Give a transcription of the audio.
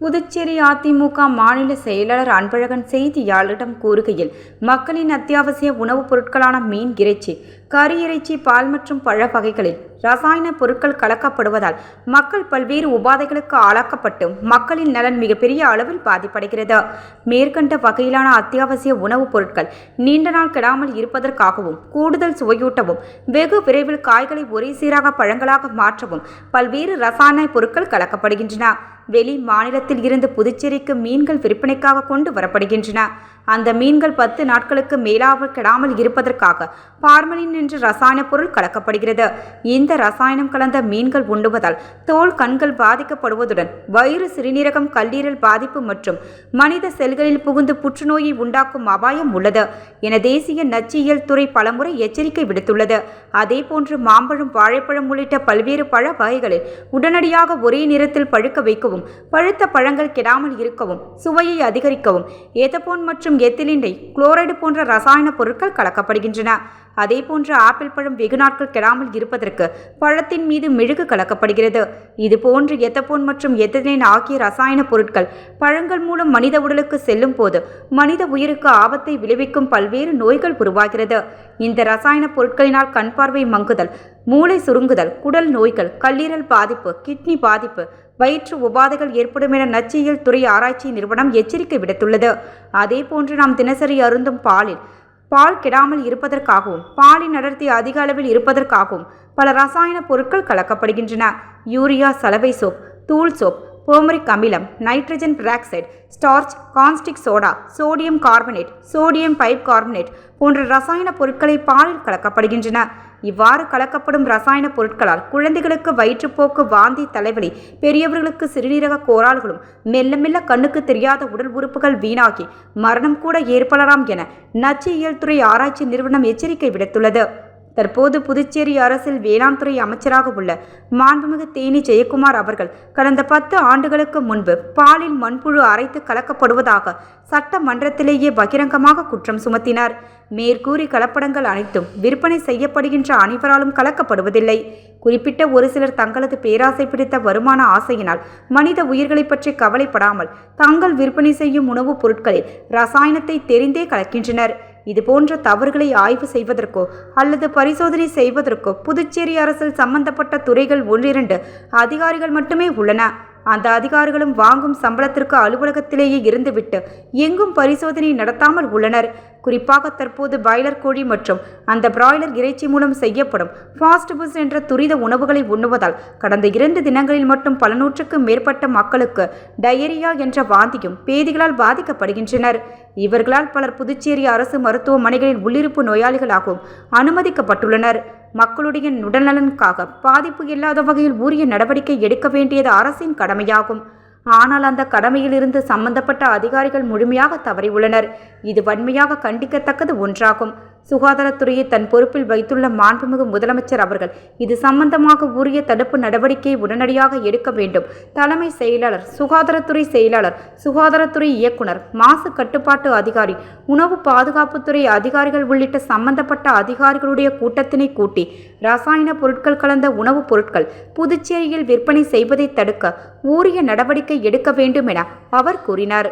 புதுச்சேரி அதிமுக மாநில செயலாளர் அன்பழகன் செய்தியாளரிடம் கூறுகையில், மக்களின் அத்தியாவசிய உணவுப் பொருட்களான மீன், இறைச்சி, கறி இறைச்சி, பால் மற்றும் பழ வகைகளில் ரசாயன பொருட்கள் கலக்கப்படுவதால் மக்கள் பல்வேறு உபாதைகளுக்கு ஆளாக்கப்பட்டு மக்களின் நலன் மிகப்பெரிய அளவில் பாதிப்படைகிறது. மேற்கண்ட வகையிலான அத்தியாவசிய உணவுப் பொருட்கள் நீண்ட நாள் கெடாமல் இருப்பதற்காகவும், கூடுதல் சுவையூட்டவும், வெகு விரைவில் காய்களை ஒரே சீராக பழங்களாக மாற்றவும் பல்வேறு ரசாயன பொருட்கள் கலக்கப்படுகின்றன. வெளி மாநிலத்தில் இருந்து புதுச்சேரிக்கு மீன்கள் விற்பனைக்காக கொண்டு வரப்படுகின்றன. அந்த மீன்கள் 10 நாட்களுக்கு மேலாக கெடாமல் இருப்பதற்காக பார்மலின் என்ற ரசாயன பொருள் கலக்கப்படுகிறது. இந்த ரசாயனம் கலந்த மீன்கள் உண்ணுவதால் தோல், கண்கள் பாதிக்கப்படுவதுடன் வயிறு, சிறுநீரகம், கல்லீரல் பாதிப்பு மற்றும் மனித செல்களில் புகுந்து புற்றுநோயை உண்டாக்கும் அபாயம் உள்ளது என தேசிய நச்சியல் துறை பலமுறை எச்சரிக்கை விடுத்துள்ளது. அதேபோன்று மாம்பழம், வாழைப்பழம் உள்ளிட்ட பல்வேறு பழ வகைகளில் உடனடியாக ஒரே நேரத்தில் பழுக்க வைக்கவும், பழுத்த பழங்கள் கெடாமல் இருக்கவும், சுவையை அதிகரிக்கவும் எதபோன் மற்றும் எத்திலின் குளோரைடு போன்ற ரசாயன பொருட்கள் கலக்கப்படுகின்றன. அதேபோன்று ஆப்பிள் பழம் வெகு நாட்கள் கெடாமல் இருப்பதற்கு பழத்தின் மீது மெழுகு கலக்கப்படுகிறது. இதுபோன்று எத்தபோன் மற்றும் எத்திலின் ஆகிய ரசாயன பொருட்கள் பழங்கள் மூலம் மனித உடலுக்கு செல்லும் போது மனித உயிருக்கு ஆபத்தை விளைவிக்கும் பல்வேறு நோய்கள் உருவாகிறது. இந்த ரசாயன பொருட்களினால் கண் பார்வை மங்குதல், மூளை சுருங்குதல், குடல் நோய்கள், கல்லீரல் பாதிப்பு, கிட்னி பாதிப்பு, வயிற்று உபாதைகள் ஏற்படும் என நச்சியல் துறை ஆராய்ச்சி நிறுவனம் எச்சரிக்கை விடுத்துள்ளது. அதேபோன்று நாம் தினசரி அருந்தும் பால் கெடாமல் இருப்பதற்காகவும், பாலின் அடர்த்தி அதிக அளவில் இருப்பதற்காகவும் பல ரசாயன பொருட்கள் கலக்கப்படுகின்றன. யூரியா, சலவை சோப், தூள் சோப், போமரிக் அமிலம், nitrogen peroxide, starch, caustic soda, sodium carbonate, sodium bicarbonate போன்ற ரசாயன பொருட்களை பாலில் கலக்கப்படுகின்றன. இவ்வாறு கலக்கப்படும் ரசாயன பொருட்களால் குழந்தைகளுக்கு வயிற்றுப்போக்கு, வாந்தி, தலைவலி, பெரியவர்களுக்கு சிறுநீரக கோளாறுகளும், மெல்ல மெல்ல கண்ணுக்கு தெரியாத உடல் உறுப்புகள் வீணாகி மரணம் கூட ஏற்படலாம் என நச்சியல் துறை ஆராய்ச்சி நிறுவனம் எச்சரிக்கை விடுத்துள்ளது. தற்போது புதுச்சேரி அரசில் வேளாண் துறை அமைச்சராக உள்ள மாண்புமிகு தேனி ஜெயக்குமார் அவர்கள் கடந்த 10 ஆண்டுகளுக்கு முன்பு பாலில் மண்புழு அரைத்து கலக்கப்படுவதாக சட்டமன்றத்திலேயே பகிரங்கமாக குற்றம் சுமத்தினார். மேற்கூறி கலப்படங்கள் அனைத்தும் விற்பனை செய்யப்படுகின்ற அனைவராலும் கலக்கப்படுவதில்லை. குறிப்பிட்ட ஒரு சிலர் தங்களது பேராசை பிடித்த வருமான ஆசையினால் மனித உயிர்களை பற்றி கவலைப்படாமல் தாங்கள் விற்பனை செய்யும் உணவுப் பொருட்களில் ரசாயனத்தை தெரிந்தே கலக்கின்றனர். இதுபோன்ற தவறுகளை ஆய்வு செய்வதற்கோ அல்லது பரிசோதனை செய்வதற்கோ புதுச்சேரி அரசில் சம்பந்தப்பட்ட துறைகள் 1-2 அதிகாரிகள் மட்டுமே உள்ளன. அந்த அதிகாரிகளும் வாங்கும் சம்பளத்திற்கு அலுவலகத்திலேயே இருந்துவிட்டு எங்கும் பரிசோதனை நடத்தாமல் உள்ளனர். குறிப்பாக தற்போது பாய்லர் கோழி மற்றும் அந்த பிராய்லர் இறைச்சி மூலம் செய்யப்படும் ஃபாஸ்ட் ஃபுட்ஸ் என்ற துரித உணவுகளை உண்ணுவதால் கடந்த 2 தினங்களில் மட்டும் பல நூற்றுக்கும் மேற்பட்ட மக்களுக்கு டயரியா என்ற வாந்தியும் பேதிகளால் பாதிக்கப்படுகின்றனர். இவர்களால் பலர் புதுச்சேரி அரசு மருத்துவமனைகளில் உள்ளிருப்பு நோயாளிகளாகவும் அனுமதிக்கப்பட்டுள்ளனர். மக்களுடைய உடல்நலனுக்காக பாதிப்பு இல்லாத வகையில் உரிய நடவடிக்கை எடுக்க வேண்டியது அரசின் கடமையாகும். ஆனால் அந்த கடமையிலிருந்து சம்பந்தப்பட்ட அதிகாரிகள் முழுமையாக தவறியுள்ளனர். இது வன்மையாக கண்டிக்கத்தக்கது ஒன்றாகும். சுகாதாரத்துறையை தன் பொறுப்பில் வைத்துள்ள மாண்புமிகு முதலமைச்சர் அவர்கள் இது சம்பந்தமாக உரிய தடுப்பு நடவடிக்கையை உடனடியாக எடுக்க வேண்டும். தலைமை செயலாளர், சுகாதாரத்துறை செயலாளர், சுகாதாரத்துறை இயக்குனர், மாசு கட்டுப்பாட்டு அதிகாரி, உணவு பாதுகாப்புத்துறை அதிகாரிகள் உள்ளிட்ட சம்பந்தப்பட்ட அதிகாரிகளுடைய கூட்டத்தினை கூட்டி ரசாயன பொருட்கள் கலந்த உணவுப் பொருட்கள் புதுச்சேரியில் விற்பனை செய்வதை தடுக்க உரிய நடவடிக்கை எடுக்க வேண்டும் என அவர் கூறினார்.